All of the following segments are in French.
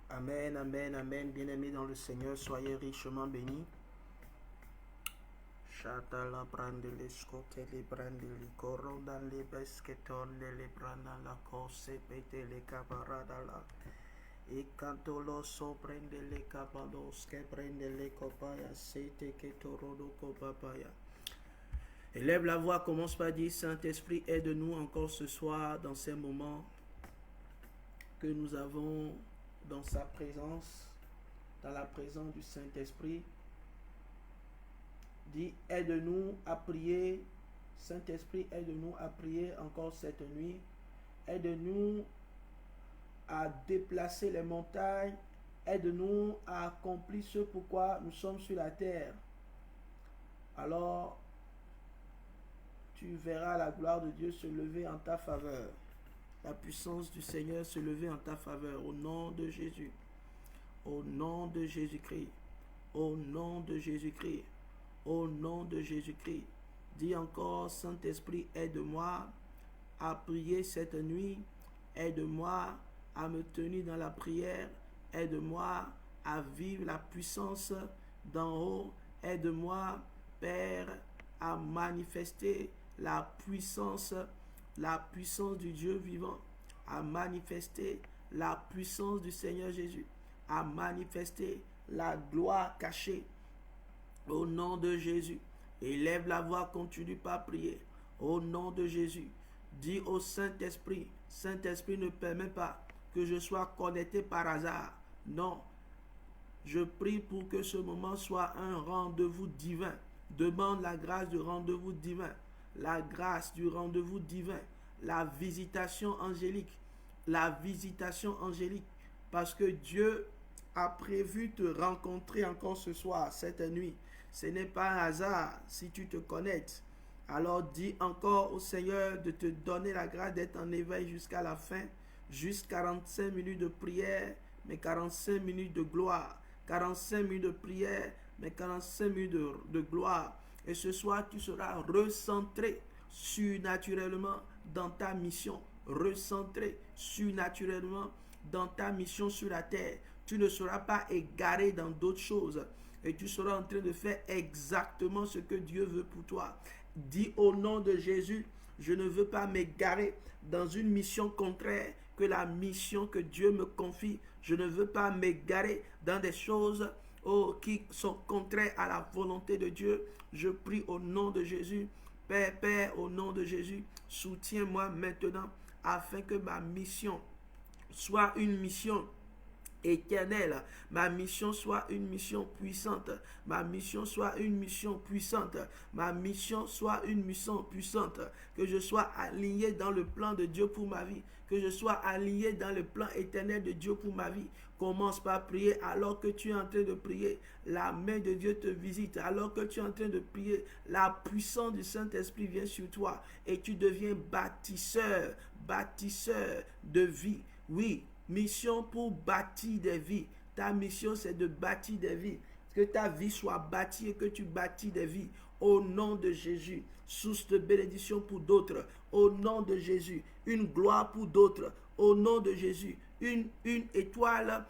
Amen, amen, amen. Bien-aimés dans le Seigneur, soyez richement bénis. Chatala brandele scotele brandele coro dans les besqueton les branda la cose pete les cabarada la e canto lo so prende les cabalos que prende les copaya sete que torodo copapaya. Élève la voix, commence par dire Saint-Esprit, aide-nous encore ce soir dans ces moments que nous avons dans sa présence, dans la présence du Saint-Esprit. Dis, aide-nous à prier. Saint-Esprit, aide-nous à prier encore cette nuit. Aide-nous à déplacer les montagnes. Aide-nous à accomplir ce pourquoi nous sommes sur la terre. Alors, tu verras la gloire de Dieu se lever en ta faveur. La puissance du Seigneur se lever en ta faveur. Au nom de Jésus. Au nom de Jésus-Christ. Au nom de Jésus-Christ. Au nom de Jésus-Christ. Dis encore, Saint-Esprit, aide-moi à prier cette nuit. Aide-moi à me tenir dans la prière. Aide-moi à vivre la puissance d'en haut. Aide-moi, Père, à manifester la puissance du Dieu vivant, à manifester la puissance du Seigneur Jésus, à manifester la gloire cachée. Au nom de Jésus, élève la voix, continue par prier. Au nom de Jésus, dis au Saint-Esprit, Saint-Esprit ne permet pas que je sois connecté par hasard. Non, je prie pour que ce moment soit un rendez-vous divin. Demande la grâce du rendez-vous divin, la grâce du rendez-vous divin, la visitation angélique, parce que Dieu a prévu te rencontrer encore ce soir, cette nuit. Ce n'est pas un hasard si tu te connectes. Alors dis encore au Seigneur de te donner la grâce d'être en éveil jusqu'à la fin, juste 45 minutes de prière, mais 45 minutes de gloire. 45 minutes de prière, mais 45 minutes de gloire. Et ce soir, tu seras recentré surnaturellement dans ta mission. Recentré surnaturellement dans ta mission sur la terre. Tu ne seras pas égaré dans d'autres choses. Et tu seras en train de faire exactement ce que Dieu veut pour toi. Dis au nom de Jésus, je ne veux pas m'égarer dans une mission contraire que la mission que Dieu me confie. Je ne veux pas m'égarer dans des choses qui sont contraires à la volonté de Dieu. Je prie au nom de Jésus. Père, au nom de Jésus, soutiens-moi maintenant afin que ma mission soit une mission éternelle, ma mission soit une mission puissante, ma mission soit une mission puissante, ma mission soit une mission puissante, que je sois aligné dans le plan de Dieu pour ma vie, que je sois aligné dans le plan éternel de Dieu pour ma vie. Commence par prier alors que tu es en train de prier. La main de Dieu te visite. Alors que tu es en train de prier, la puissance du Saint-Esprit vient sur toi et tu deviens bâtisseur de vie. Oui, mission pour bâtir des vies. Ta mission, c'est de bâtir des vies. Que ta vie soit bâtie et que tu bâtis des vies. Au nom de Jésus, source de bénédiction pour d'autres. Au nom de Jésus, une gloire pour d'autres. Au nom de Jésus, une étoile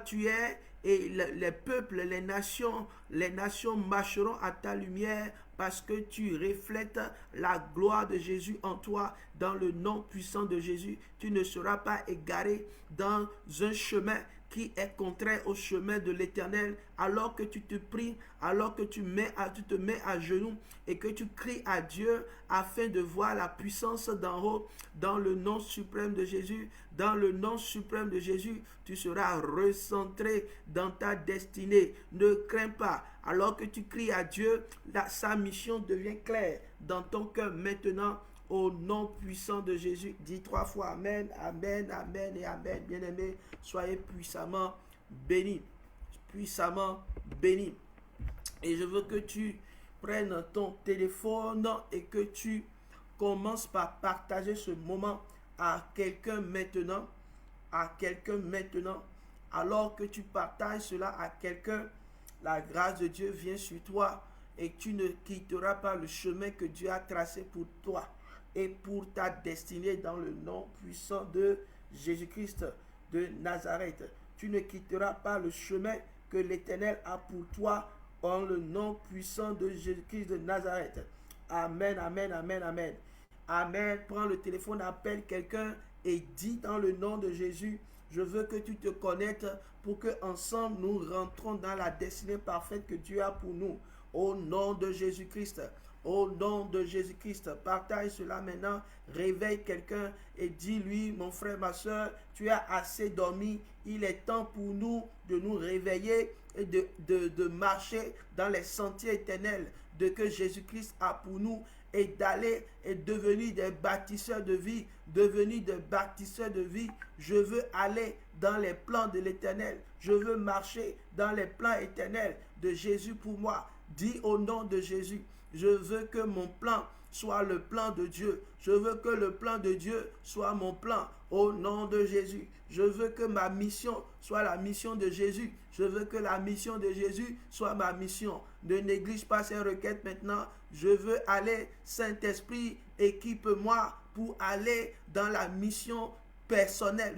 tu es et les peuples, les nations marcheront à ta lumière parce que tu reflètes la gloire de Jésus en toi. Dans le nom puissant de Jésus, tu ne seras pas égaré dans un chemin qui est contraire au chemin de l'Éternel, alors que tu te pries, alors que tu te mets à genoux et que tu cries à Dieu afin de voir la puissance d'en haut. Dans le nom suprême de Jésus, dans le nom suprême de Jésus, tu seras recentré dans ta destinée. Ne crains pas. Alors que tu cries à Dieu, sa mission devient claire dans ton cœur maintenant. Au nom puissant de Jésus, dis 3 fois Amen, Amen, Amen et Amen. Bien-aimés, soyez puissamment bénis. Puissamment bénis. Et je veux que tu prennes ton téléphone et que tu commences par partager ce moment à quelqu'un maintenant. À quelqu'un maintenant. Alors que tu partages cela à quelqu'un, la grâce de Dieu vient sur toi et tu ne quitteras pas le chemin que Dieu a tracé pour toi et pour ta destinée dans le nom puissant de Jésus-Christ de Nazareth. Tu ne quitteras pas le chemin que l'Éternel a pour toi en le nom puissant de Jésus-Christ de Nazareth. Amen, amen, amen, amen. Amen. Prends le téléphone, appelle quelqu'un et dis dans le nom de Jésus, je veux que tu te connectes pour que ensemble nous rentrons dans la destinée parfaite que Dieu a pour nous. Au nom de Jésus-Christ. Au nom de Jésus-Christ, partage cela maintenant, réveille quelqu'un et dis-lui, mon frère, ma soeur, tu as assez dormi, il est temps pour nous de nous réveiller et de marcher dans les sentiers éternels de que Jésus-Christ a pour nous et d'aller et devenir des bâtisseurs de vie, devenir des bâtisseurs de vie. Je veux aller dans les plans de l'Éternel, je veux marcher dans les plans éternels de Jésus pour moi. Dis au nom de Jésus, je veux que mon plan soit le plan de Dieu. Je veux que le plan de Dieu soit mon plan au nom de Jésus. Je veux que ma mission soit la mission de Jésus. Je veux que la mission de Jésus soit ma mission. Ne néglige pas ces requêtes maintenant. Je veux aller, Saint-Esprit, équipe-moi pour aller dans la mission personnelle,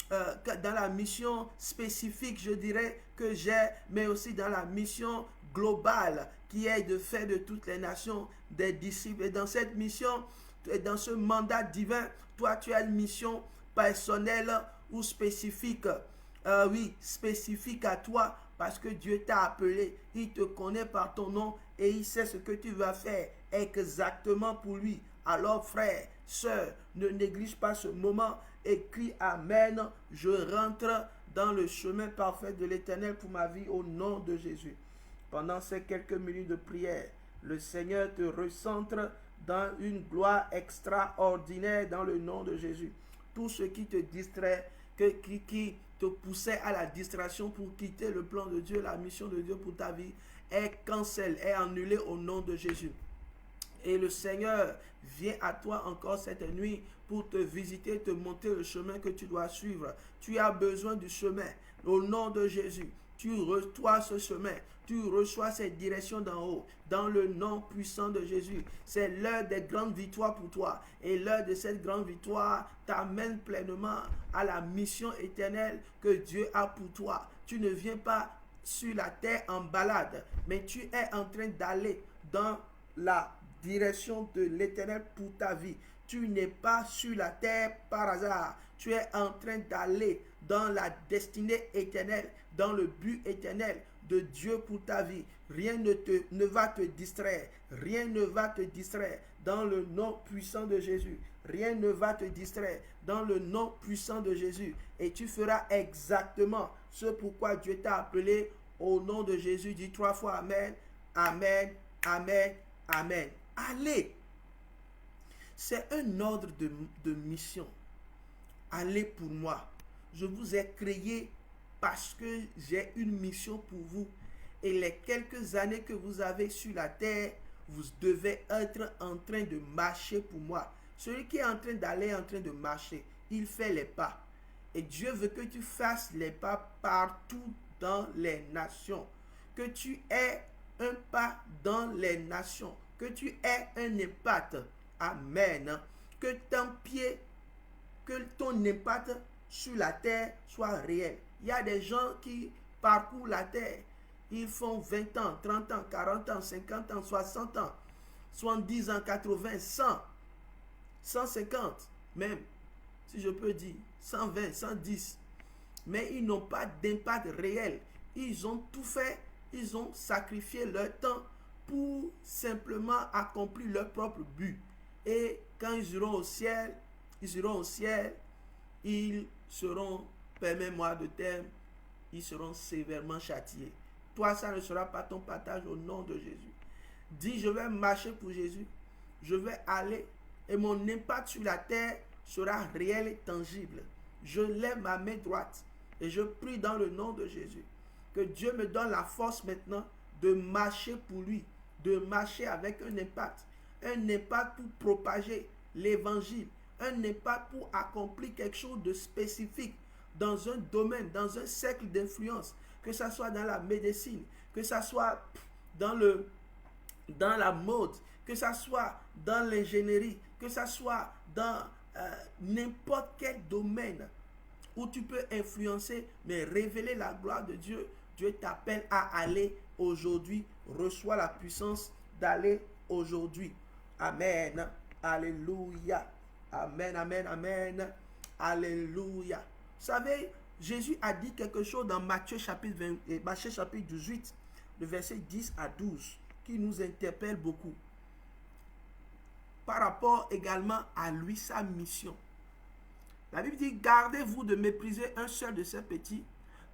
dans la mission spécifique, je dirais, que j'ai, mais aussi dans la mission globale qui est de faire de toutes les nations des disciples. Et dans cette mission, et dans ce mandat divin, toi tu as une mission personnelle ou spécifique. Oui, spécifique à toi parce que Dieu t'a appelé. Il te connaît par ton nom et il sait ce que tu vas faire exactement pour lui. Alors frère, sœur, ne néglige pas ce moment et crie Amen. Je rentre dans le chemin parfait de l'Éternel pour ma vie au nom de Jésus. Pendant ces quelques minutes de prière, le Seigneur te recentre dans une gloire extraordinaire dans le nom de Jésus. Tout ce qui te distrait, qui te poussait à la distraction pour quitter le plan de Dieu, la mission de Dieu pour ta vie, est cancellé, est annulé au nom de Jésus. Et le Seigneur vient à toi encore cette nuit pour te visiter, te montrer le chemin que tu dois suivre. Tu as besoin du chemin. Au nom de Jésus, tu reçois ce chemin. Tu reçois cette direction d'en haut. Dans le nom puissant de Jésus. C'est l'heure des grandes victoires pour toi. Et l'heure de cette grande victoire t'amène pleinement à la mission éternelle que Dieu a pour toi. Tu ne viens pas sur la terre en balade, mais tu es en train d'aller dans la direction de l'Éternel pour ta vie. Tu n'es pas sur la terre par hasard. Tu es en train d'aller dans la destinée éternelle, dans le but éternel de Dieu pour ta vie. Rien ne va te distraire. Rien ne va te distraire dans le nom puissant de Jésus. Rien ne va te distraire dans le nom puissant de Jésus. Et tu feras exactement ce pourquoi Dieu t'a appelé au nom de Jésus. Dis 3 fois Amen, Amen, Amen, Amen. Allez. C'est un ordre de mission. Allez pour moi. Je vous ai créé parce que j'ai une mission pour vous. Et les quelques années que vous avez sur la terre, vous devez être en train de marcher pour moi. Celui qui est en train d'aller, en train de marcher, il fait les pas. Et Dieu veut que tu fasses les pas partout dans les nations. Que tu aies un pas dans les nations. Que tu aies un impact. Amen. Que ton pied, que ton impact sur la terre soit réel. Il y a des gens qui parcourent la terre. Ils font 20 ans, 30 ans, 40 ans, 50 ans, 60 ans, 70 ans, 80, 100, 150 même, si je peux dire, 120, 110. Mais ils n'ont pas d'impact réel. Ils ont tout fait, ils ont sacrifié leur temps pour simplement accomplir leur propre but. Et quand ils iront au ciel, ils seront, permets-moi de terme, ils seront sévèrement châtiés. Toi, ça ne sera pas ton partage au nom de Jésus. Dis, je vais marcher pour Jésus. Je vais aller et mon impact sur la terre sera réel et tangible. Je lève ma main droite et je prie dans le nom de Jésus. Que Dieu me donne la force maintenant de marcher pour lui, de marcher avec un impact pour propager l'évangile, un impact pour accomplir quelque chose de spécifique dans un domaine, dans un cercle d'influence, que ce soit dans la médecine, que ce soit dans la mode, que ce soit dans l'ingénierie, que ce soit dans n'importe quel domaine où tu peux influencer, mais révéler la gloire de Dieu. Dieu t'appelle à aller aujourd'hui. Reçois la puissance d'aller aujourd'hui. Amen. Alléluia. Amen, amen, amen. Alléluia. Vous savez, Jésus a dit quelque chose dans Matthieu chapitre 18, le verset 10 à 12, qui nous interpelle beaucoup. Par rapport également à lui, sa mission. La Bible dit, gardez-vous de mépriser un seul de ces petits,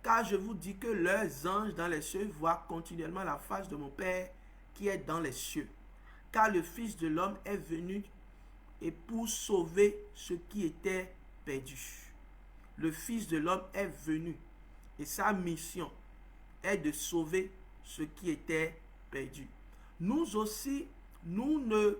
car je vous dis que leurs anges dans les cieux voient continuellement la face de mon Père qui est dans les cieux. Car le Fils de l'homme est venu et pour sauver ce qui était perdu. Le Fils de l'homme est venu et sa mission est de sauver ce qui était perdu. Nous aussi, nous ne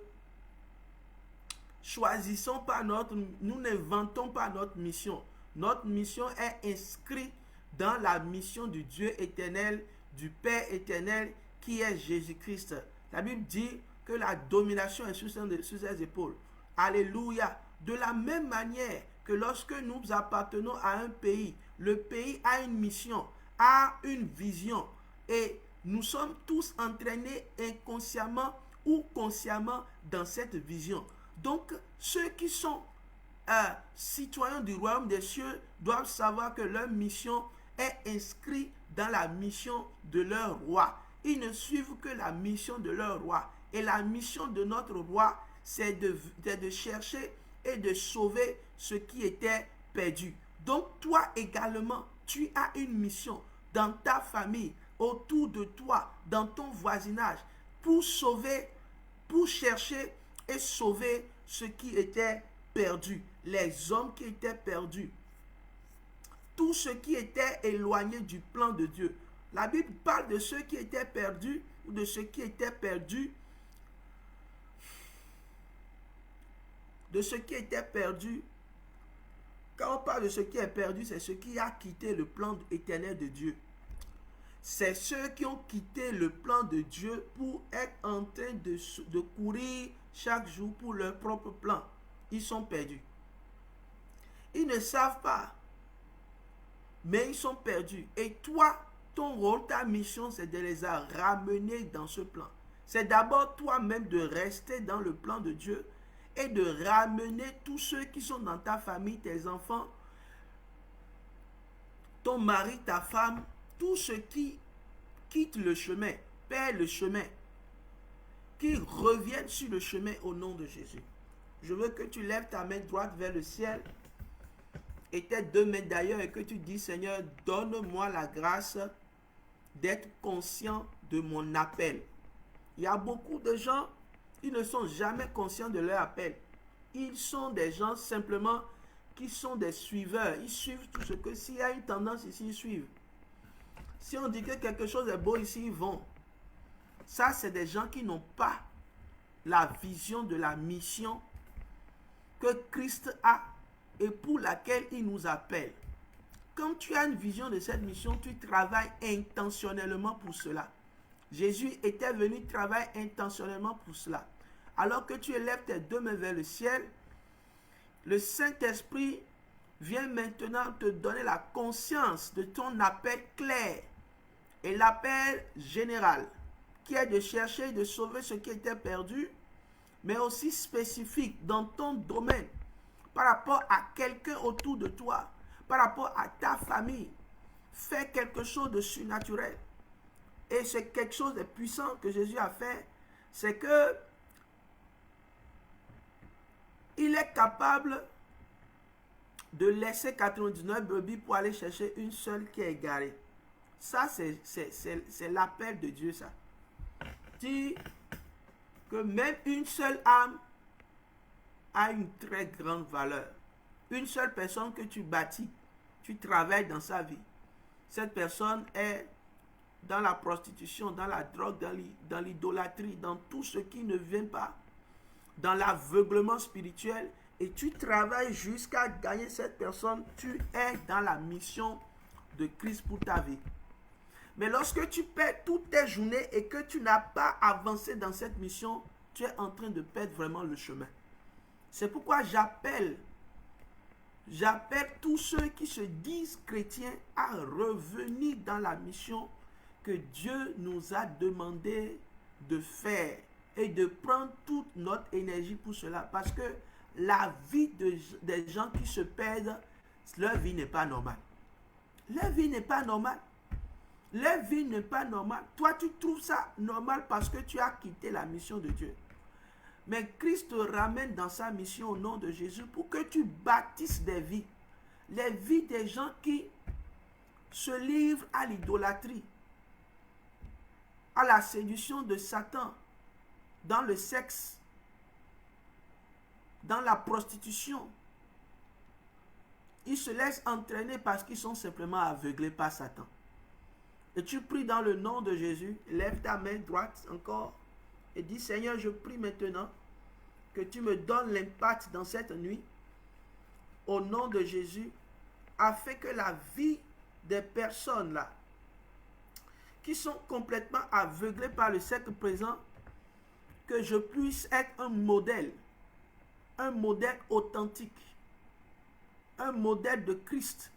choisissons pas nous n'inventons pas notre mission. Notre mission est inscrite dans la mission du Dieu éternel, du Père éternel qui est Jésus-Christ. La Bible dit que la domination est sur ses épaules. Alléluia. De la même manière que lorsque nous appartenons à un pays, le pays a une mission, a une vision et nous sommes tous entraînés inconsciemment ou consciemment dans cette vision. Donc, ceux qui sont citoyens du royaume des cieux doivent savoir que leur mission est inscrite dans la mission de leur roi. Ils ne suivent que la mission de leur roi. Et la mission de notre roi, c'est de chercher et de sauver ce qui était perdu. Donc, toi également, tu as une mission dans ta famille, autour de toi, dans ton voisinage, pour sauver, pour chercher et sauver ce qui était perdu, les hommes qui étaient perdus, tout ce qui était éloigné du plan de Dieu. La Bible parle de ceux qui étaient perdus ou de ceux qui étaient perdus, de ce qui était perdu. Quand on parle de ce qui est perdu, c'est ce qui a quitté le plan éternel de Dieu. C'est ceux qui ont quitté le plan de Dieu pour être en train de courir chaque jour pour leur propre plan. Ils sont perdus. Ils ne savent pas, mais ils sont perdus. Et toi, ton rôle, ta mission, c'est de les ramener dans ce plan. C'est d'abord toi-même de rester dans le plan de Dieu et de ramener tous ceux qui sont dans ta famille, tes enfants, ton mari, ta femme, tous ceux qui quittent le chemin, perdent le chemin, qui reviennent sur le chemin au nom de Jésus. Je veux que tu lèves ta main droite vers le ciel et tes deux mains d'ailleurs et que tu dis, Seigneur, donne-moi la grâce d'être conscient de mon appel. Il y a beaucoup de gens, ils ne sont jamais conscients de leur appel. Ils sont des gens simplement qui sont des suiveurs. Ils suivent tout ce que, s'il y a une tendance ici, ils suivent. Si on dit que quelque chose est beau ici, ils vont. Ça, c'est des gens qui n'ont pas la vision de la mission que Christ a et pour laquelle il nous appelle. Quand tu as une vision de cette mission, tu travailles intentionnellement pour cela. Jésus était venu travailler intentionnellement pour cela. Alors que tu élèves tes deux mains vers le ciel, le Saint-Esprit vient maintenant te donner la conscience de ton appel clair Et l'appel général, qui est de chercher de sauver ce qui était perdu, mais aussi spécifique dans ton domaine, par rapport à quelqu'un autour de toi, par rapport à ta famille. Fais quelque chose de surnaturel. Et c'est quelque chose de puissant que Jésus a fait, c'est que il est capable de laisser 99 brebis pour aller chercher une seule qui est égarée. Ça, c'est l'appel de Dieu, ça. Dit que même une seule âme a une très grande valeur. Une seule personne que tu bâtis, tu travailles dans sa vie. Cette personne est dans la prostitution, dans la drogue, dans l'idolâtrie, dans tout ce qui ne vient pas, dans l'aveuglement spirituel, et tu travailles jusqu'à gagner cette personne. Tu es dans la mission de Christ pour ta vie. Mais lorsque tu perds toutes tes journées et que tu n'as pas avancé dans cette mission, tu es en train de perdre vraiment le chemin. C'est pourquoi j'appelle tous ceux qui se disent chrétiens à revenir dans la mission que Dieu nous a demandé de faire et de prendre toute notre énergie pour cela. Parce que la vie des gens qui se perdent, leur vie n'est pas normale. Leur vie n'est pas normale. Leur vie n'est pas normale. Toi, tu trouves ça normal parce que tu as quitté la mission de Dieu. Mais Christ te ramène dans sa mission au nom de Jésus pour que tu bâtisses des vies. Les vies des gens qui se livrent à l'idolâtrie, à la séduction de Satan, dans le sexe, dans la prostitution. Ils se laissent entraîner parce qu'ils sont simplement aveuglés par Satan. Et tu pries dans le nom de Jésus, lève ta main droite encore et dis: Seigneur, je prie maintenant que tu me donnes l'impact dans cette nuit, au nom de Jésus, afin que la vie des personnes là, qui sont complètement aveuglées par le siècle présent, que je puisse être un modèle authentique, un modèle de Christ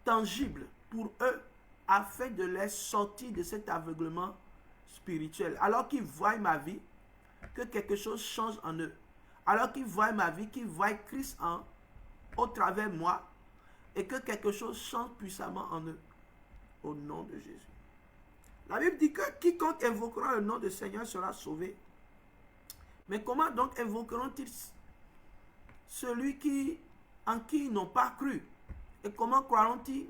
tangible pour eux, afin de les sortir de cet aveuglement spirituel. Alors qu'ils voient ma vie, que quelque chose change en eux. Alors qu'ils voient ma vie, qu'ils voient Christ au travers de moi, et que quelque chose change puissamment en eux. Au nom de Jésus. La Bible dit que quiconque invoquera le nom du Seigneur sera sauvé. Mais comment donc invoqueront-ils celui en qui ils n'ont pas cru? Et comment croiront-ils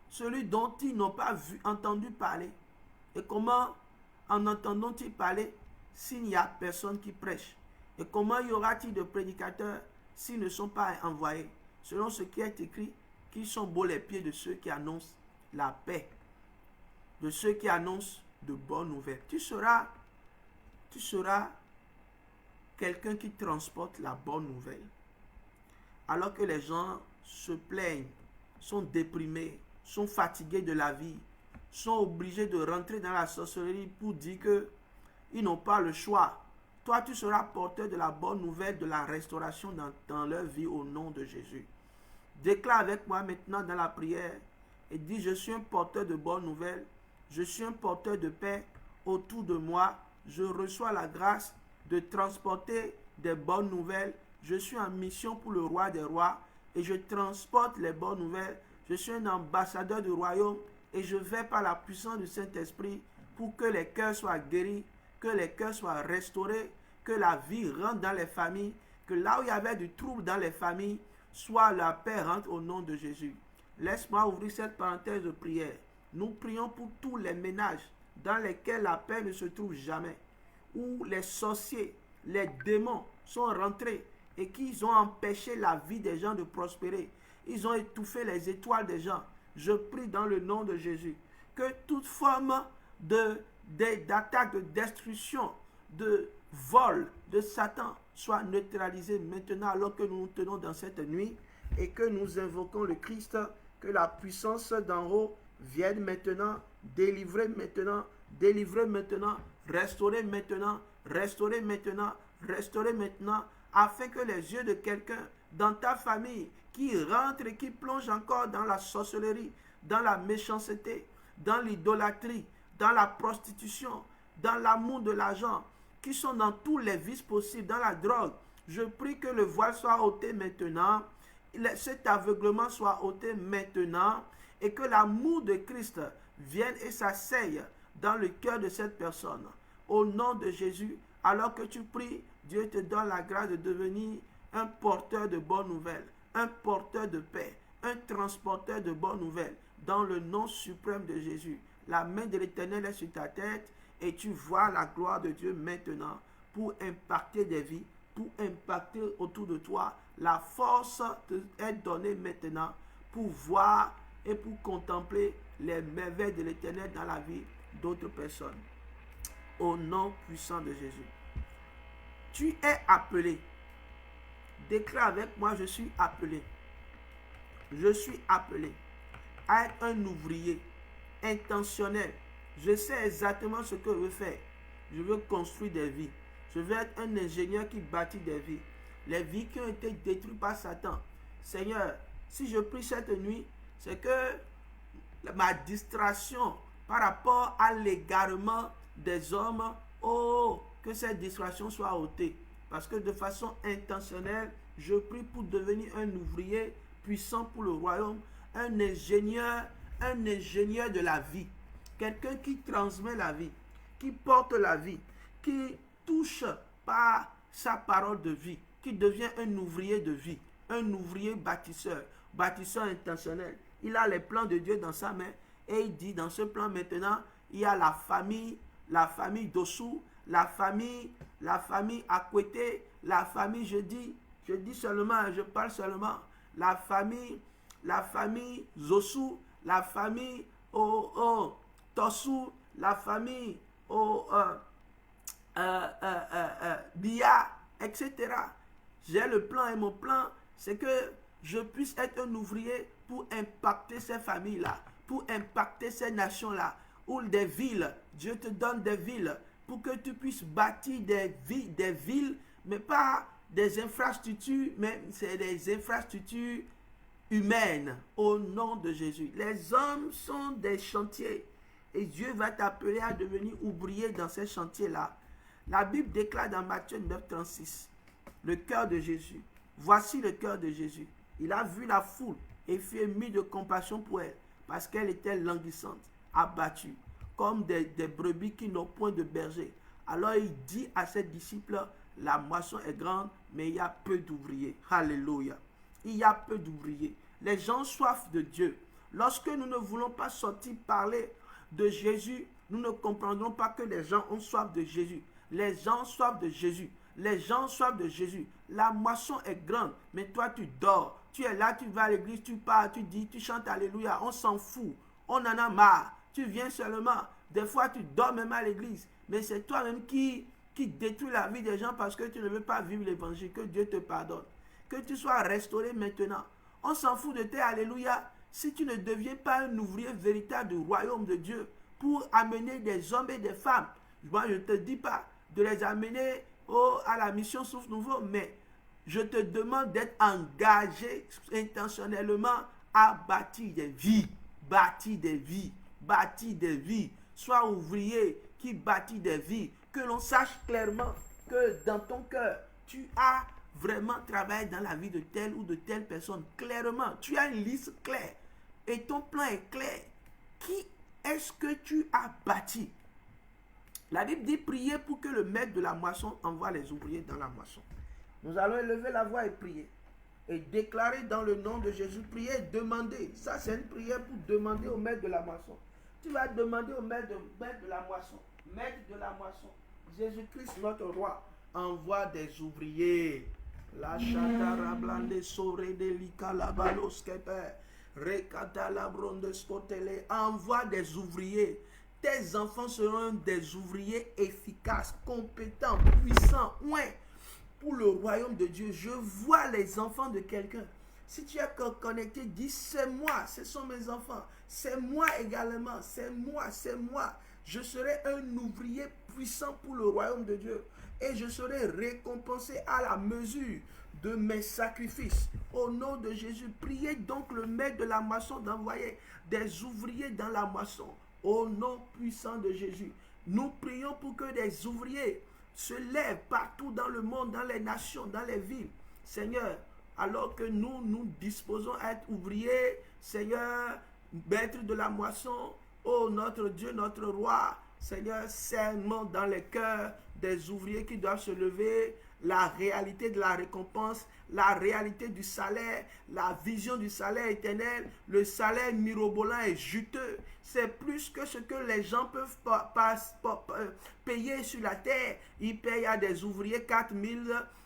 celui dont ils n'ont pas entendu parler? Et comment en entendront-ils parler s'il n'y a personne qui prêche? Et comment y aura-t-il de prédicateurs s'ils ne sont pas envoyés? Selon ce qui est écrit, qu'ils sont beaux les pieds de ceux qui annoncent la paix, de ceux qui annoncent de bonnes nouvelles. Tu seras quelqu'un qui transporte la bonne nouvelle. Alors que les gens se plaignent, sont déprimés, sont fatigués de la vie, sont obligés de rentrer dans la sorcellerie pour dire qu'ils n'ont pas le choix. Toi, tu seras porteur de la bonne nouvelle, de la restauration dans leur vie au nom de Jésus. Déclare avec moi maintenant dans la prière et dis: je suis un porteur de bonnes nouvelles, je suis un porteur de paix autour de moi, je reçois la grâce de transporter des bonnes nouvelles, je suis en mission pour le roi des rois et je transporte les bonnes nouvelles, je suis un ambassadeur du royaume et je vais par la puissance du Saint-Esprit pour que les cœurs soient guéris, que les cœurs soient restaurés, que la vie rentre dans les familles, que là où il y avait du trouble dans les familles, soit la paix rentre au nom de Jésus. Laisse-moi ouvrir cette parenthèse de prière. Nous prions pour tous les ménages dans lesquels la paix ne se trouve jamais, où les sorciers, les démons sont rentrés et qu'ils ont empêché la vie des gens de prospérer. Ils ont étouffé les étoiles des gens. Je prie dans le nom de Jésus que toute forme d'attaque, de destruction, de vol de Satan soit neutralisée maintenant alors que nous nous tenons dans cette nuit et que nous invoquons le Christ, que la puissance d'en haut vienne maintenant, délivrer maintenant, restaurer maintenant, restaurer maintenant, restaurer maintenant, afin que les yeux de quelqu'un dans ta famille qui rentre et qui plonge encore dans la sorcellerie, dans la méchanceté, dans l'idolâtrie, dans la prostitution, dans l'amour de l'argent, qui sont dans tous les vices possibles, dans la drogue. Je prie que le voile soit ôté maintenant, cet aveuglement soit ôté maintenant, et que l'amour de Christ vienne et s'asseye dans le cœur de cette personne. Au nom de Jésus, alors que tu pries, Dieu te donne la grâce de devenir un porteur de bonnes nouvelles, un porteur de paix, un transporteur de bonnes nouvelles, dans le nom suprême de Jésus. La main de l'Éternel est sur ta tête et tu vois la gloire de Dieu maintenant pour impacter des vies, pour impacter autour de toi. La force est donnée maintenant pour voir et pour contempler les merveilles de l'Éternel dans la vie d'autres personnes. Au nom puissant de Jésus. Tu es appelé. Déclare avec moi, je suis appelé. Je suis appelé à être un ouvrier intentionnel. Je sais exactement ce que je veux faire. Je veux construire des vies. Je veux être un ingénieur qui bâtit des vies. Les vies qui ont été détruites par Satan. Seigneur, si je prie cette nuit, c'est que ma distraction par rapport à l'égarement des hommes, oh, que cette distraction soit ôtée. Parce que de façon intentionnelle, je prie pour devenir un ouvrier puissant pour le royaume, un ingénieur de la vie. Quelqu'un qui transmet la vie, qui porte la vie, qui touche par sa parole de vie, qui devient un ouvrier de vie, un ouvrier bâtisseur intentionnel. Il a les plans de Dieu dans sa main et il dit dans ce plan maintenant, il y a la famille Dossou, la famille Akwete, la famille, je dis seulement, je parle seulement, la famille Zossou, la famille Tossou, la famille Bia, etc. J'ai le plan et mon plan, c'est que je puisse être un ouvrier pour impacter ces familles-là, pour impacter ces nations-là, ou des villes. Dieu te donne des villes pour que tu puisses bâtir des villes, mais pas des infrastructures, mais c'est des infrastructures humaines, au nom de Jésus. Les hommes sont des chantiers et Dieu va t'appeler à devenir ouvrier dans ces chantiers-là. La Bible déclare dans Matthieu 9, 36, le cœur de Jésus. Voici le cœur de Jésus. Il a vu la foule et fut ému de compassion pour elle, parce qu'elle était languissante, abattue, comme des brebis qui n'ont point de berger. Alors il dit à ses disciples, la moisson est grande, mais il y a peu d'ouvriers. Alléluia. Il y a peu d'ouvriers. Les gens soif de Dieu. Lorsque nous ne voulons pas sortir parler de Jésus, nous ne comprendrons pas que les gens ont soif de Jésus. Les gens soif de Jésus. Les gens soif de Jésus. La moisson est grande, mais toi tu dors. Tu es là, tu vas à l'église, tu pars, tu dis, tu chantes Alléluia. On s'en fout. On en a marre. Tu viens seulement. Des fois, tu dors même à l'église. Mais c'est toi-même qui détruit la vie des gens parce que tu ne veux pas vivre l'évangile. Que Dieu te pardonne. Que tu sois restauré maintenant. On s'en fout de tes Alléluia. Si tu ne deviens pas un ouvrier véritable du royaume de Dieu pour amener des hommes et des femmes, moi je ne te dis pas de les amener à la mission Souffle Nouveau, mais je te demande d'être engagé intentionnellement à bâtir des vies. Bâtir des vies. Bâtir des vies. Sois ouvrier qui bâtit des vies. Que l'on sache clairement que dans ton cœur, tu as vraiment travaillé dans la vie de telle ou de telle personne. Clairement, tu as une liste claire. Et ton plan est clair. Qui est-ce que tu as bâti? La Bible dit prier pour que le maître de la moisson envoie les ouvriers dans la moisson. Nous allons élever la voix et prier. Et déclarer dans le nom de Jésus, prier et demander. Ça, c'est une prière pour demander au maître de la moisson. Tu vas demander au maître de la moisson. Maître de la moisson. Jésus-Christ, notre roi, envoie des ouvriers. La chatara blande soré de l'icalabaloskeper. Recata la bronde scotele. Envoie des ouvriers. Tes enfants seront des ouvriers efficaces, compétents, puissants. Ouais. Pour le royaume de Dieu, je vois les enfants de quelqu'un. Si tu es connecté, dis c'est moi, ce sont mes enfants. C'est moi également, c'est moi. Je serai un ouvrier puissant pour le royaume de Dieu. Et je serai récompensé à la mesure de mes sacrifices. Au nom de Jésus, priez donc le maître de la moisson d'envoyer des ouvriers dans la moisson au nom puissant de Jésus. Nous prions pour que des ouvriers se lèvent partout dans le monde, dans les nations, dans les villes. Seigneur, alors que nous disposons à être ouvriers, Seigneur, maître de la moisson, oh notre Dieu, notre roi, Seigneur, seulement dans les cœurs des ouvriers qui doivent se lever, la réalité de la récompense, la réalité du salaire, la vision du salaire éternel, le salaire mirobolant et juteux. C'est plus que ce que les gens peuvent payer sur la terre. Ils payent à des ouvriers 4 000,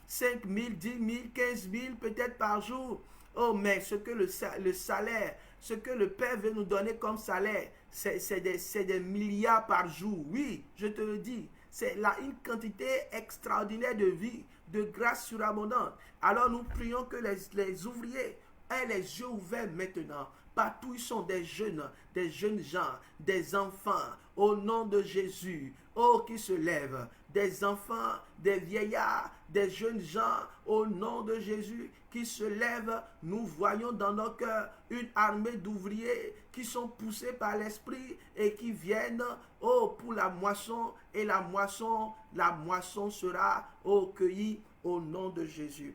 5 000, 10 000, 15 000 peut-être par jour. Oh, mais ce que le salaire, ce que le Père veut nous donner comme salaire, c'est des milliards par jour. Oui, je te le dis. C'est là une quantité extraordinaire de vie, de grâce surabondante. Alors nous prions que les ouvriers aient les yeux ouverts maintenant. Partout ils sont des jeunes gens, des enfants, au nom de Jésus. Oh, qui se lèvent, des enfants, des vieillards, des jeunes gens, au nom de Jésus, qui se lèvent. Nous voyons dans nos cœurs une armée d'ouvriers qui sont poussés par l'Esprit et qui viennent, oh, pour la moisson, et la moisson sera, oh, cueillie au nom de Jésus.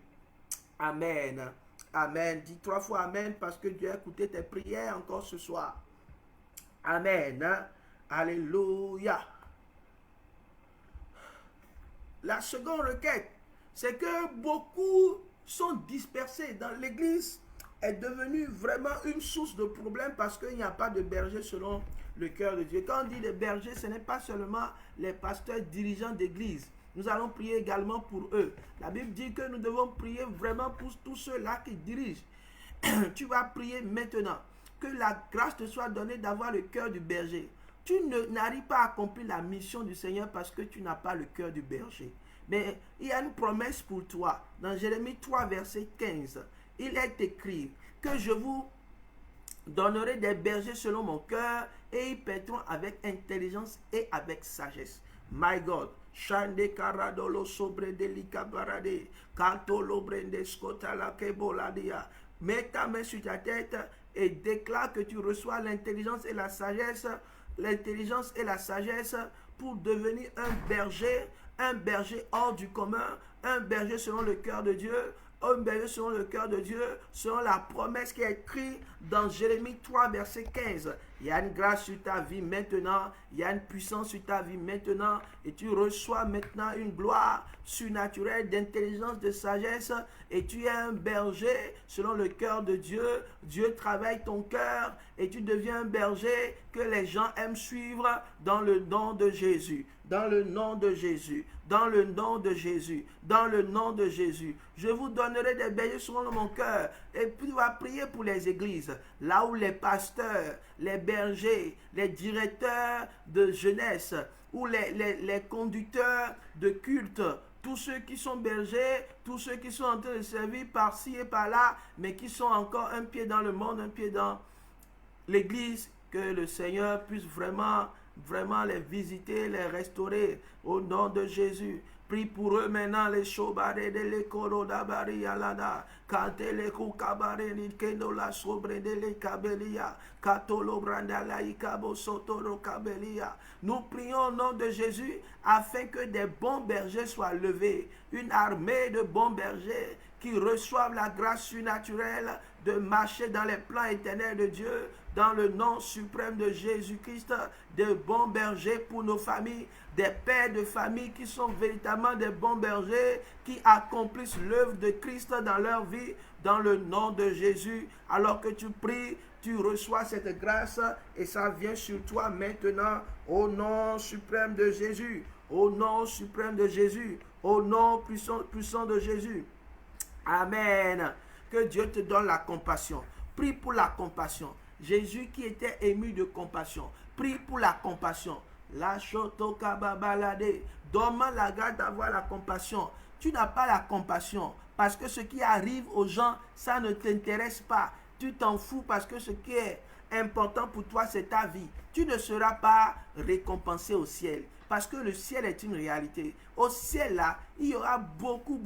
Amen. Amen. Dis 3 fois Amen parce que Dieu a écouté tes prières encore ce soir. Amen. Alléluia. La seconde requête, c'est que beaucoup sont dispersés dans l'église, est devenue vraiment une source de problème parce qu'il n'y a pas de berger selon le cœur de Dieu. Quand on dit les bergers, ce n'est pas seulement les pasteurs dirigeants d'église. Nous allons prier également pour eux. La Bible dit que nous devons prier vraiment pour tous ceux-là qui dirigent. Tu vas prier maintenant. Que la grâce te soit donnée d'avoir le cœur du berger. Tu n'arrives pas à accomplir la mission du Seigneur parce que tu n'as pas le cœur du berger. Mais il y a une promesse pour toi. Dans Jérémie 3, verset 15, il est écrit que je vous donnerai des bergers selon mon cœur et ils paîtront avec intelligence et avec sagesse. My God. Shande karadolo sobre delika barade, kantolo brende skotala keboladia. Mets ta main sur ta tête et déclare que tu reçois l'intelligence et la sagesse pour devenir un berger hors du commun, un berger selon le cœur de Dieu, un berger selon le cœur de Dieu, selon la promesse qui est écrite dans Jérémie 3, verset 15. Il y a une grâce sur ta vie maintenant, il y a une puissance sur ta vie maintenant, et tu reçois maintenant une gloire surnaturelle d'intelligence, de sagesse, et tu es un berger selon le cœur de Dieu. Dieu travaille ton cœur, et tu deviens un berger que les gens aiment suivre dans le nom de Jésus. Dans le nom de Jésus, dans le nom de Jésus, dans le nom de Jésus. Je vous donnerai des bergers selon mon cœur. Et puis on va prier pour les églises. Là où les pasteurs, les bergers, les directeurs de jeunesse, ou les conducteurs de culte, tous ceux qui sont bergers, tous ceux qui sont en train de servir par-ci et par-là, mais qui sont encore un pied dans le monde, un pied dans l'église, que le Seigneur puisse vraiment les visiter, les restaurer au nom de Jésus. Prie pour eux maintenant, les chobarés de l'écoro d'abari alada, kante les koukabaré nikendo la sobre de l'ekabelia, katolo brandala ikabo sotoro kabelia. Nous prions au nom de Jésus afin que des bons bergers soient levés, une armée de bons bergers qui reçoivent la grâce surnaturelle de marcher dans les plans éternels de Dieu, dans le nom suprême de Jésus-Christ, de bons bergers pour nos familles, des pères de famille qui sont véritablement des bons bergers, qui accomplissent l'œuvre de Christ dans leur vie, dans le nom de Jésus. Alors que tu pries, tu reçois cette grâce et ça vient sur toi maintenant, au nom suprême de Jésus, au nom suprême de Jésus, au nom puissant de Jésus. Amen. Que Dieu te donne la compassion. Prie pour la compassion. Jésus qui était ému de compassion. Prie pour la compassion. La chotokababalade. Donne-moi la grâce d'avoir la compassion. Tu n'as pas la compassion parce que ce qui arrive aux gens, ça ne t'intéresse pas. Tu t'en fous parce que ce qui est important pour toi, c'est ta vie. Tu ne seras pas récompensé au ciel parce que le ciel est une réalité. Au ciel, là, il y aura beaucoup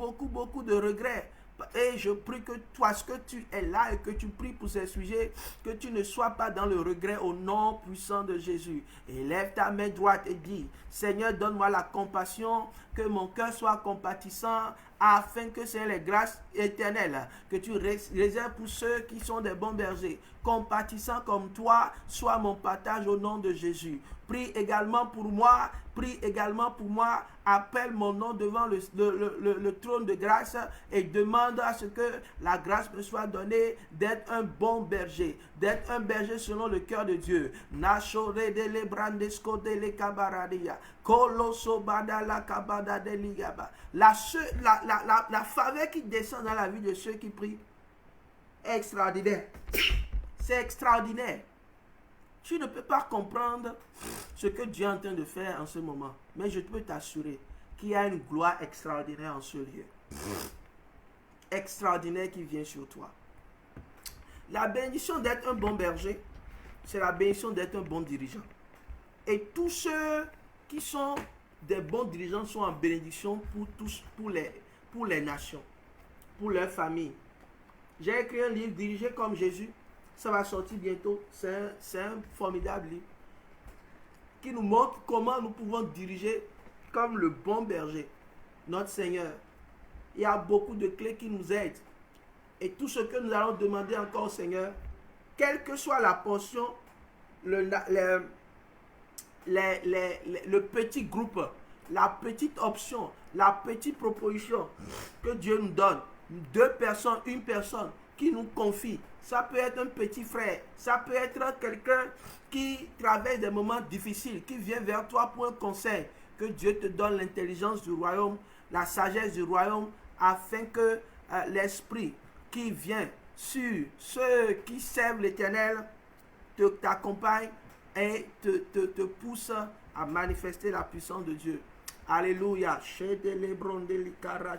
de regrets. Et je prie que toi, ce que tu es là et que tu pries pour ces sujets, que tu ne sois pas dans le regret au nom puissant de Jésus. Et lève ta main droite et dis, Seigneur, donne-moi la compassion, que mon cœur soit compatissant, afin que c'est les grâces éternelles que tu réserves pour ceux qui sont des bons bergers. Compatissant comme toi, soit mon partage au nom de Jésus. Prie également pour moi, appelle mon nom devant le trône de grâce et demande à ce que la grâce me soit donnée d'être un bon berger, d'être un berger selon le cœur de Dieu. La faveur qui descend dans la vie de ceux qui prient est extraordinaire. C'est extraordinaire. Tu ne peux pas comprendre ce que Dieu est en train de faire en ce moment. Mais je peux t'assurer qu'il y a une gloire extraordinaire en ce lieu. Extraordinaire qui vient sur toi. La bénédiction d'être un bon berger, c'est la bénédiction d'être un bon dirigeant. Et tous ceux qui sont des bons dirigeants sont en bénédiction pour tous, pour les nations, pour leur famille. J'ai écrit un livre, Diriger comme Jésus. Ça va sortir bientôt. C'est un formidable livre qui nous montre comment nous pouvons diriger comme le bon berger, notre Seigneur. Il y a beaucoup de clés qui nous aident. Et tout ce que nous allons demander encore au Seigneur, quelle que soit la portion, le petit groupe, la petite option, la petite proposition que Dieu nous donne, 2 personnes, 1 personne qui nous confie. Ça peut être un petit frère, ça peut être quelqu'un qui traverse des moments difficiles, qui vient vers toi pour un conseil. Que Dieu te donne l'intelligence du royaume, la sagesse du royaume, afin que l'esprit qui vient sur ceux qui servent l'Éternel t'accompagne et te pousse à manifester la puissance de Dieu. Alléluia.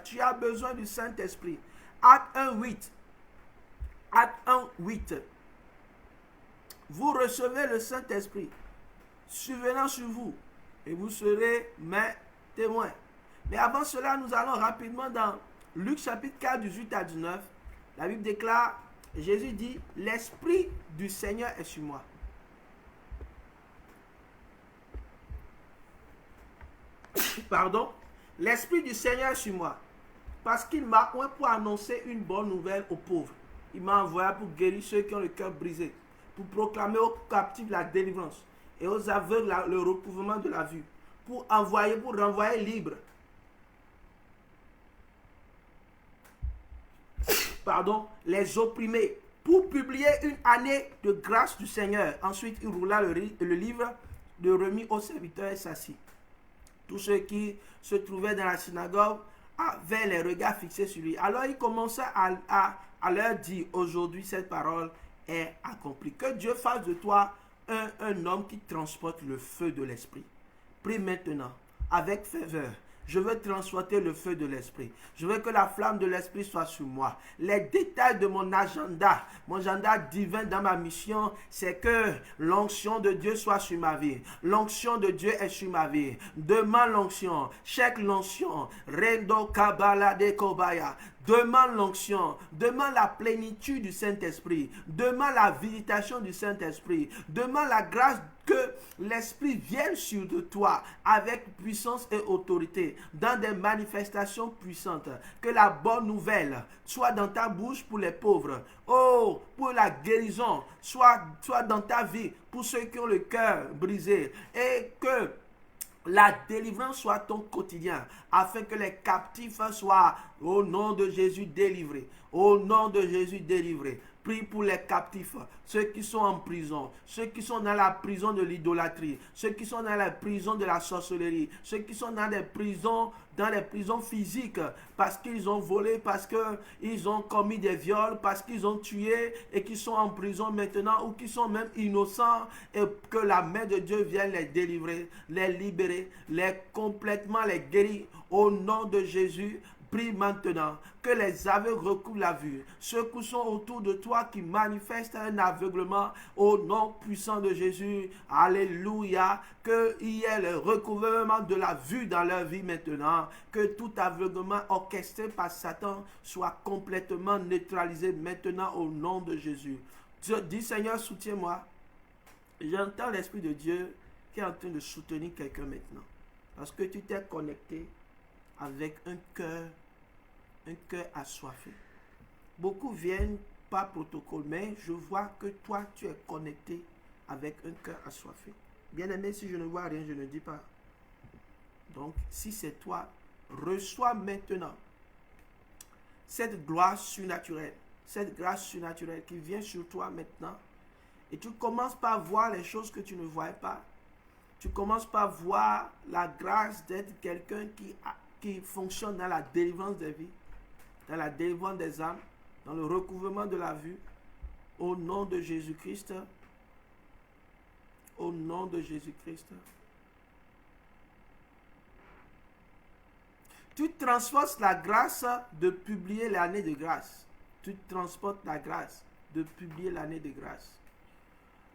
Tu as besoin du Saint-Esprit. Acte 1:8. Acte 1:8. Vous recevez le Saint-Esprit survenant sur vous et vous serez mes témoins. Mais avant cela, nous allons rapidement dans Luc chapitre 4, 18 à 19. La Bible déclare, Jésus dit, l'Esprit du Seigneur est sur moi. Pardon, l'Esprit du Seigneur est sur moi. Parce qu'il m'a oint pour annoncer une bonne nouvelle aux pauvres. Il m'a envoyé pour guérir ceux qui ont le cœur brisé, pour proclamer aux captifs la délivrance et aux aveugles le recouvrement de la vue, pour renvoyer libres. Les opprimés, pour publier une année de grâce du Seigneur. Ensuite, il roula le livre de remis aux serviteurs et s'assit. Tous ceux qui se trouvaient dans la synagogue avaient les regards fixés sur lui. Alors il commença à leur dire, aujourd'hui cette parole est accomplie. Que Dieu fasse de toi un homme qui transporte le feu de l'esprit. Prie maintenant, avec ferveur. Je veux transporter le feu de l'esprit. Je veux que la flamme de l'esprit soit sur moi. Les détails de mon agenda divin dans ma mission, c'est que l'onction de Dieu soit sur ma vie. L'onction de Dieu est sur ma vie. Demande l'onction. Check l'onction. Rendo kabala de kobaya. Demande l'onction, demande la plénitude du Saint-Esprit, demande la visitation du Saint-Esprit, demande la grâce que l'Esprit vienne sur de toi avec puissance et autorité, dans des manifestations puissantes. Que la bonne nouvelle soit dans ta bouche pour les pauvres. Oh, pour la guérison, soit dans ta vie pour ceux qui ont le cœur brisé. Et que la délivrance soit ton quotidien, afin que les captifs soient, au nom de Jésus, délivrés. Au nom de Jésus, délivrés. Prie pour les captifs, ceux qui sont en prison, ceux qui sont dans la prison de l'idolâtrie, ceux qui sont dans la prison de la sorcellerie, ceux qui sont dans les prisons physiques, parce qu'ils ont volé, parce qu'ils ont commis des viols, parce qu'ils ont tué et qui sont en prison maintenant, ou qui sont même innocents, et que la main de Dieu vienne les délivrer, les libérer, complètement les guérir, au nom de Jésus. brille maintenant, que les aveugles recouvrent la vue. Ceux qui sont autour de toi qui manifestent un aveuglement, au nom puissant de Jésus, alléluia, qu'il y ait le recouvrement de la vue dans leur vie maintenant, que tout aveuglement orchestré par Satan soit complètement neutralisé maintenant au nom de Jésus. Dis Seigneur, soutiens-moi. J'entends l'Esprit de Dieu qui est en train de soutenir quelqu'un maintenant. Parce que tu t'es connecté avec un cœur assoiffé. Beaucoup viennent par protocole, mais je vois que toi, tu es connecté avec un cœur assoiffé. Bien-aimé, si je ne vois rien, je ne dis pas. Donc, si c'est toi, reçois maintenant cette gloire surnaturelle, cette grâce surnaturelle qui vient sur toi maintenant. Et tu commences par voir les choses que tu ne voyais pas. Tu commences par voir la grâce d'être quelqu'un qui fonctionne dans la délivrance des vies, dans la délivrance des âmes, dans le recouvrement de la vue. Au nom de Jésus-Christ. Au nom de Jésus-Christ. Tu transportes la grâce de publier l'année de grâce. Tu transportes la grâce de publier l'année de grâce.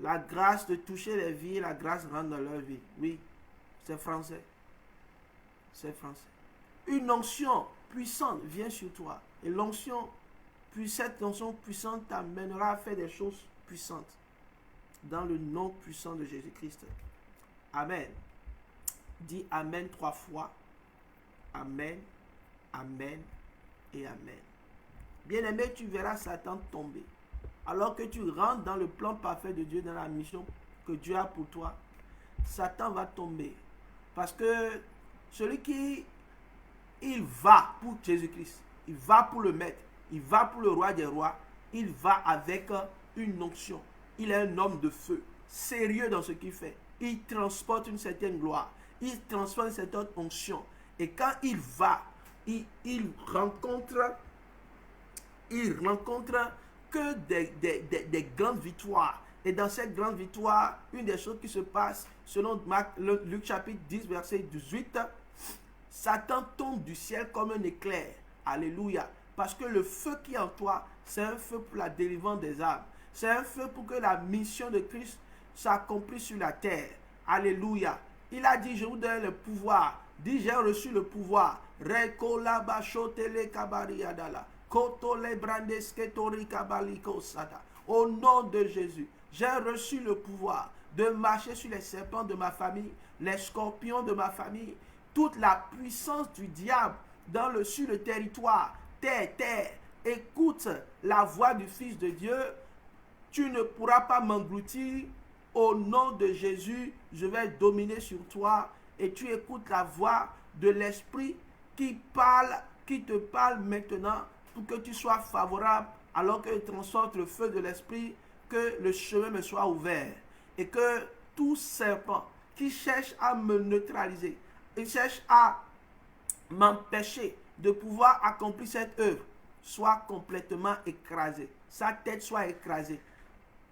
La grâce de toucher les vies, la grâce rentre dans leur vie. Oui, c'est français. C'est français. Une onction puissante vient sur toi. Et cette onction puissante t'amènera à faire des choses puissantes. Dans le nom puissant de Jésus-Christ. Amen. Dis Amen 3 fois. Amen, Amen et Amen. Bien-aimé, tu verras Satan tomber. Alors que tu rentres dans le plan parfait de Dieu, dans la mission que Dieu a pour toi, Satan va tomber. Parce que celui qui, il va pour Jésus-Christ, il va pour le Maître, il va pour le Roi des Rois, il va avec une onction. Il est un homme de feu, sérieux dans ce qu'il fait. Il transporte une certaine gloire, il transporte une certaine onction. Et quand il va, il rencontre que des grandes victoires. Et dans cette grande victoire, une des choses qui se passe, selon Luc chapitre 10, verset 18, Satan tombe du ciel comme un éclair. Alléluia. Parce que le feu qui est en toi, c'est un feu pour la délivrance des âmes. C'est un feu pour que la mission de Christ s'accomplisse sur la terre. Alléluia. Il a dit, je vous donne le pouvoir. Dis, j'ai reçu le pouvoir. Au nom de Jésus, j'ai reçu le pouvoir de marcher sur les serpents de ma famille, les scorpions de ma famille, toute la puissance du diable sur le territoire. Terre, écoute la voix du Fils de Dieu. Tu ne pourras pas m'engloutir. Au nom de Jésus, je vais dominer sur toi. Et tu écoutes la voix de l'Esprit qui te parle maintenant pour que tu sois favorable alors que je transporte le feu de l'Esprit, que le chemin me soit ouvert. Et que tout serpent qui cherche à me neutraliser, il cherche à m'empêcher de pouvoir accomplir cette œuvre, soit complètement écrasé. Sa tête soit écrasée.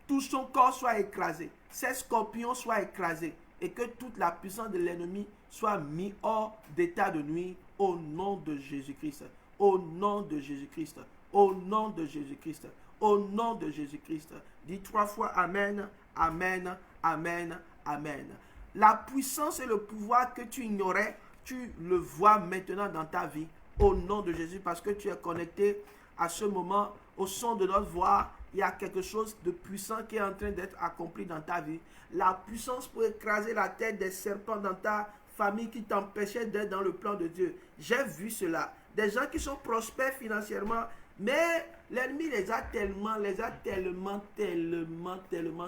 Tout son corps soit écrasé. Ses scorpions soient écrasés. Et que toute la puissance de l'ennemi soit mise hors d'état de nuit au nom de Jésus-Christ. Au nom de Jésus-Christ. Au nom de Jésus-Christ. Au nom de Jésus-Christ. Dis 3 fois Amen, Amen, Amen, Amen. La puissance et le pouvoir que tu ignorais, tu le vois maintenant dans ta vie. Au nom de Jésus, parce que tu es connecté à ce moment, au son de notre voix. Il y a quelque chose de puissant qui est en train d'être accompli dans ta vie. La puissance pour écraser la tête des serpents dans ta famille qui t'empêchait d'être dans le plan de Dieu. J'ai vu cela. Des gens qui sont prospères financièrement, mais l'ennemi les a tellement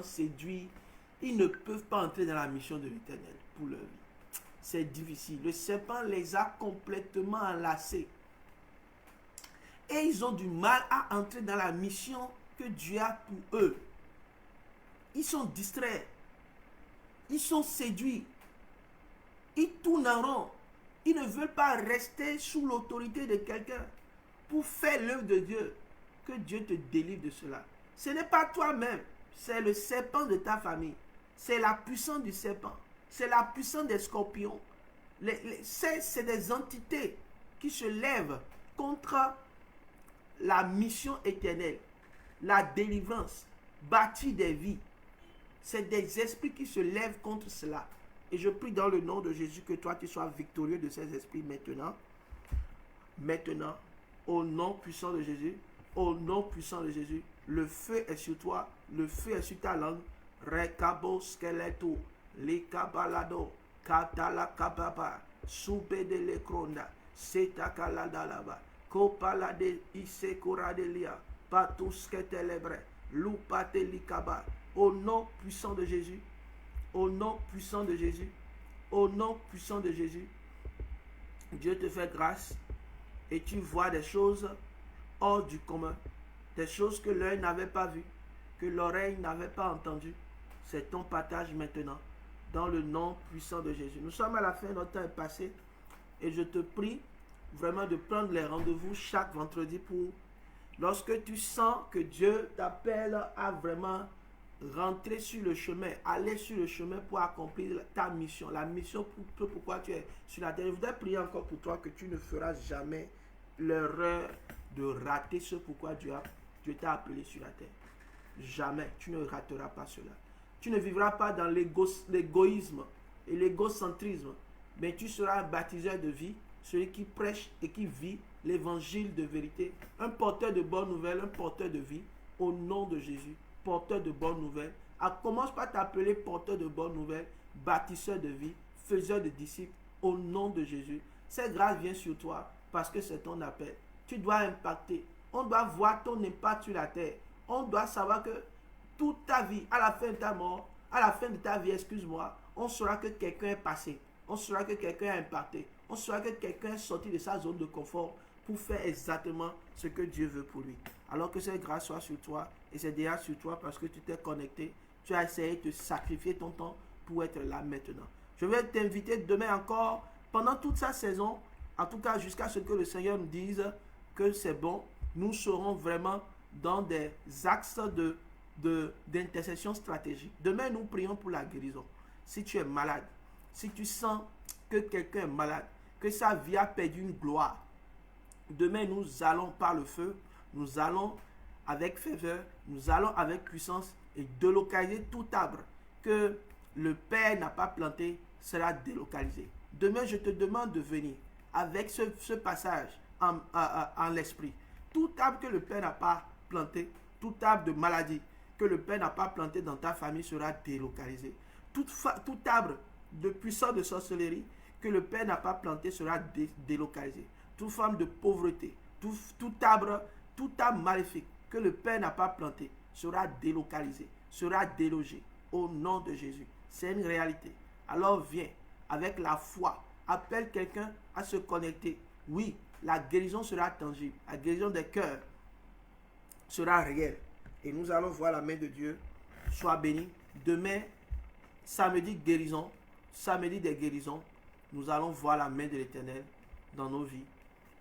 séduits. Ils ne peuvent pas entrer dans la mission de l'Éternel pour leur vie. C'est difficile. Le serpent les a complètement enlacés. Et ils ont du mal à entrer dans la mission que Dieu a pour eux. Ils sont distraits. Ils sont séduits. Ils tournent en rond. Ils ne veulent pas rester sous l'autorité de quelqu'un pour faire l'œuvre de Dieu. Que Dieu te délivre de cela. Ce n'est pas toi-même. C'est le serpent de ta famille. C'est la puissance du serpent. C'est la puissance des scorpions. C'est des entités qui se lèvent contre la mission éternelle, la délivrance, bâtir des vies. C'est des esprits qui se lèvent contre cela. Et je prie dans le nom de Jésus que toi, tu sois victorieux de ces esprits maintenant. Maintenant, au nom puissant de Jésus, au nom puissant de Jésus, le feu est sur toi, le feu est sur ta langue. Rekabo skeleto, lekabalado, katala kababa, soube de lekronda, setakaladalaba, kopalade isekoradelia, patusketelebre, lupate likaba. Au nom puissant de Jésus, au nom puissant de Jésus, au nom puissant de Jésus, Dieu te fait grâce et tu vois des choses hors du commun, des choses que l'œil n'avait pas vues, que l'oreille n'avait pas entendues. C'est ton partage maintenant, dans le nom puissant de Jésus. Nous sommes à la fin, notre temps est passé, et je te prie vraiment de prendre les rendez-vous chaque vendredi pour, lorsque tu sens que Dieu t'appelle à vraiment rentrer sur le chemin, aller sur le chemin pour accomplir ta mission, la mission pourquoi tu es sur la terre. Je voudrais prier encore pour toi que tu ne feras jamais l'erreur de rater ce pourquoi Dieu t'a appelé sur la terre. Jamais, tu ne rateras pas cela. Tu ne vivras pas dans l'égoïsme et l'égocentrisme, mais tu seras un baptiseur de vie, celui qui prêche et qui vit l'évangile de vérité, un porteur de bonnes nouvelles, un porteur de vie, au nom de Jésus, porteur de bonnes nouvelles. Commence par t'appeler porteur de bonnes nouvelles, bâtisseur de vie, faiseur de disciples, au nom de Jésus. Cette grâce vient sur toi parce que c'est ton appel. Tu dois impacter. On doit voir ton impact sur la terre. On doit savoir que toute ta vie, à la fin de ta mort, à la fin de ta vie, excuse-moi, on saura que quelqu'un est passé. On saura que quelqu'un a impacté. On saura que quelqu'un est sorti de sa zone de confort pour faire exactement ce que Dieu veut pour lui. Alors que cette grâce soit sur toi, et c'est déjà sur toi parce que tu t'es connecté, tu as essayé de sacrifier ton temps pour être là maintenant. Je vais t'inviter demain encore, pendant toute sa saison, en tout cas jusqu'à ce que le Seigneur nous dise que c'est bon, nous serons vraiment dans des axes d'intercession stratégique. Demain, nous prions pour la guérison. Si tu es malade, si tu sens que quelqu'un est malade, que sa vie a perdu une gloire, demain, nous allons par le feu, nous allons avec ferveur, nous allons avec puissance et délocaliser tout arbre que le Père n'a pas planté sera délocalisé. Demain, je te demande de venir avec ce passage en l'esprit. Tout arbre que le Père n'a pas planté, tout arbre de maladie que le Père n'a pas planté dans ta famille sera délocalisé. Tout arbre de puissance de sorcellerie que le Père n'a pas planté sera délocalisé. Toute forme de pauvreté, tout arbre maléfique que le Père n'a pas planté sera délocalisé, sera délogé au nom de Jésus. C'est une réalité. Alors viens avec la foi, appelle quelqu'un à se connecter. Oui, la guérison sera tangible, la guérison des cœurs sera réelle. Et nous allons voir la main de Dieu. Sois béni. Demain, samedi guérison, samedi des guérisons, nous allons voir la main de l'Éternel dans nos vies.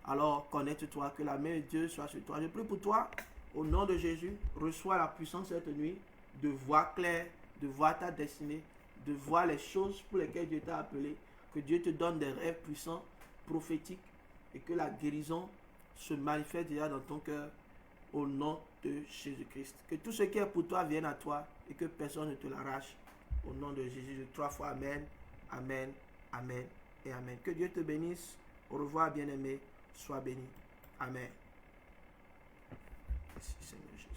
Alors connecte-toi, que la main de Dieu soit sur toi. Je prie pour toi, au nom de Jésus, reçois la puissance cette nuit de voir clair, de voir ta destinée, de voir les choses pour lesquelles Dieu t'a appelé. Que Dieu te donne des rêves puissants, prophétiques, et que la guérison se manifeste déjà dans ton cœur au nom de Jésus-Christ. Que tout ce qui est pour toi vienne à toi et que personne ne te l'arrache. Au nom de Jésus, 3 fois Amen, Amen, Amen et Amen. Que Dieu te bénisse. Au revoir, bien-aimé. Sois béni. Amen. Merci Seigneur Jésus.